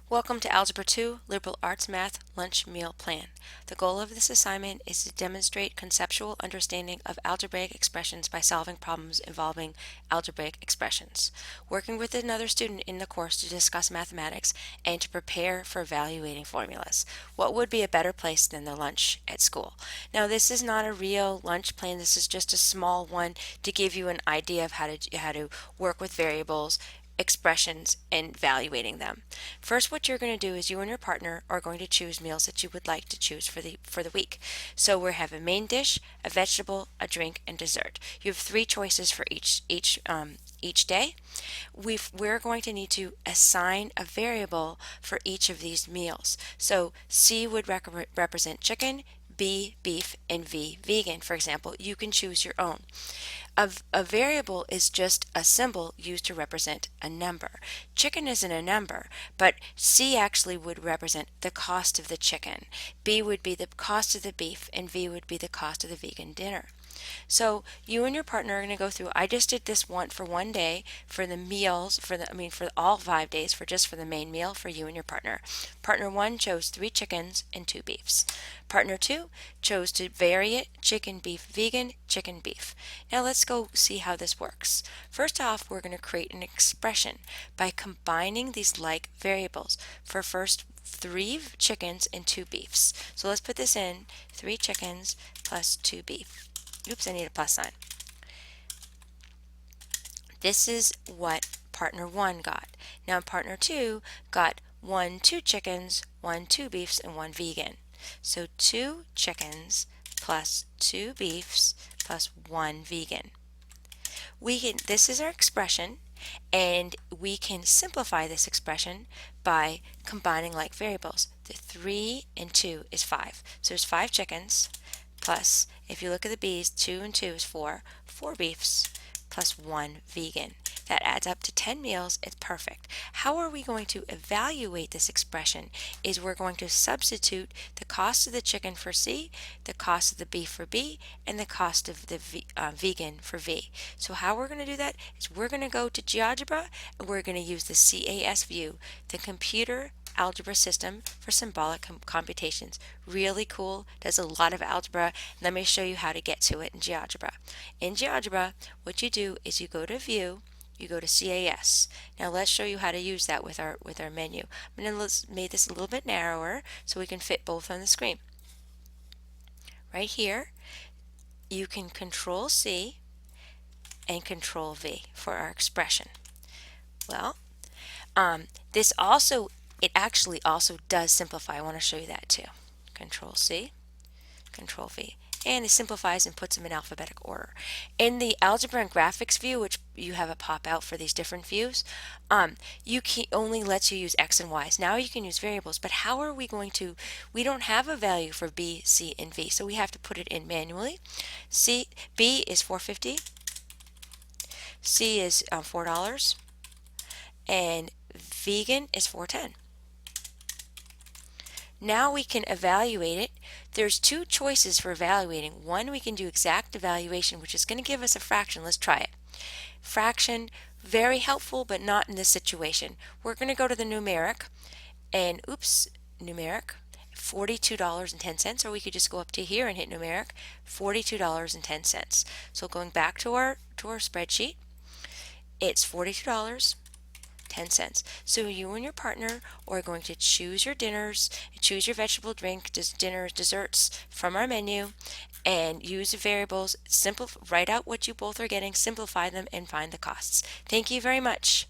Welcome to Algebra 2 Liberal Arts Math Lunch Meal Plan. The goal of this assignment is to demonstrate conceptual understanding of algebraic expressions by solving problems involving algebraic expressions, working with another student in the course to discuss mathematics, and to prepare for evaluating formulas. What would be a better place than the lunch at school? Now, this is not a real lunch plan. This is just a small one to give you an idea of how to work with variables, expressions, and evaluating them. First, what you're going to do is you and your partner are going to choose meals that you would like to choose for the week. So we have a main dish, a vegetable, a drink, and dessert. You have three choices for each day. We're going to need to assign a variable for each of these meals. So C would represent chicken, B, beef, and V, vegan. For example, you can choose your own. A variable is just a symbol used to represent a number. Chicken isn't a number, but C actually would represent the cost of the chicken. B would be the cost of the beef, and V would be the cost of the vegan dinner. So you and your partner are going to go through. I just did this one for one day for the meals for all 5 days for the main meal for you and your partner. Partner 1 chose 3 chickens and 2 beefs. Partner 2 chose to vary it: chicken, beef, vegan, chicken, beef. Now let's go see how this works. First off, we're going to create an expression by combining these like variables for first 3 chickens and 2 beefs. So let's put this in: 3 chickens plus 2 beef. Oops, I need a plus sign. This is what partner 1 got. Now partner 2 got 2 chickens, 2 beefs, and 1 vegan. So 2 chickens plus 2 beefs plus 1 vegan. This is our expression, and we can simplify this expression by combining like variables. The 3 and 2 is 5. So there's 5 chickens plus, if you look at the B's, 2 and 2 is 4 beefs plus 1 vegan. That adds up to 10 meals. It's perfect. How are we going to evaluate this expression? Is we're going to substitute the cost of the chicken for C, the cost of the beef for B, and the cost of the vegan for V. So how we're going to do that is we're going to go to GeoGebra, and we're going to use the CAS view, the computer algebra system for symbolic computations. Really cool, does a lot of algebra. Let me show you how to get to it in GeoGebra. In GeoGebra, what you do is you go to View, you go to CAS. Now let's show you how to use that with our menu. I'm going to make this a little bit narrower so we can fit both on the screen. Right here, you can Control C and Control V for our expression. Well, it actually also does simplify. I want to show you that too. Control C, Control V. And it simplifies and puts them in alphabetic order. In the algebra and graphics view, which you have a pop out for these different views, only lets you use X and Y's. Now you can use variables, but how are we going to, we don't have a value for B, C, and V, so we have to put it in manually. B is $4.50, C is $4, and vegan is $4.10. Now we can evaluate it. There's 2 choices for evaluating. One, we can do exact evaluation, which is going to give us a fraction. Let's try it. Fraction, very helpful, but not in this situation. We're going to go to the numeric, and numeric, $42.10, or we could just go up to here and hit numeric, $42.10. So going back to our spreadsheet, it's $42.10. So you and your partner are going to choose your dinners, choose your vegetable drink, dinners, desserts from our menu, and use the variables. Write out what you both are getting, simplify them, and find the costs. Thank you very much.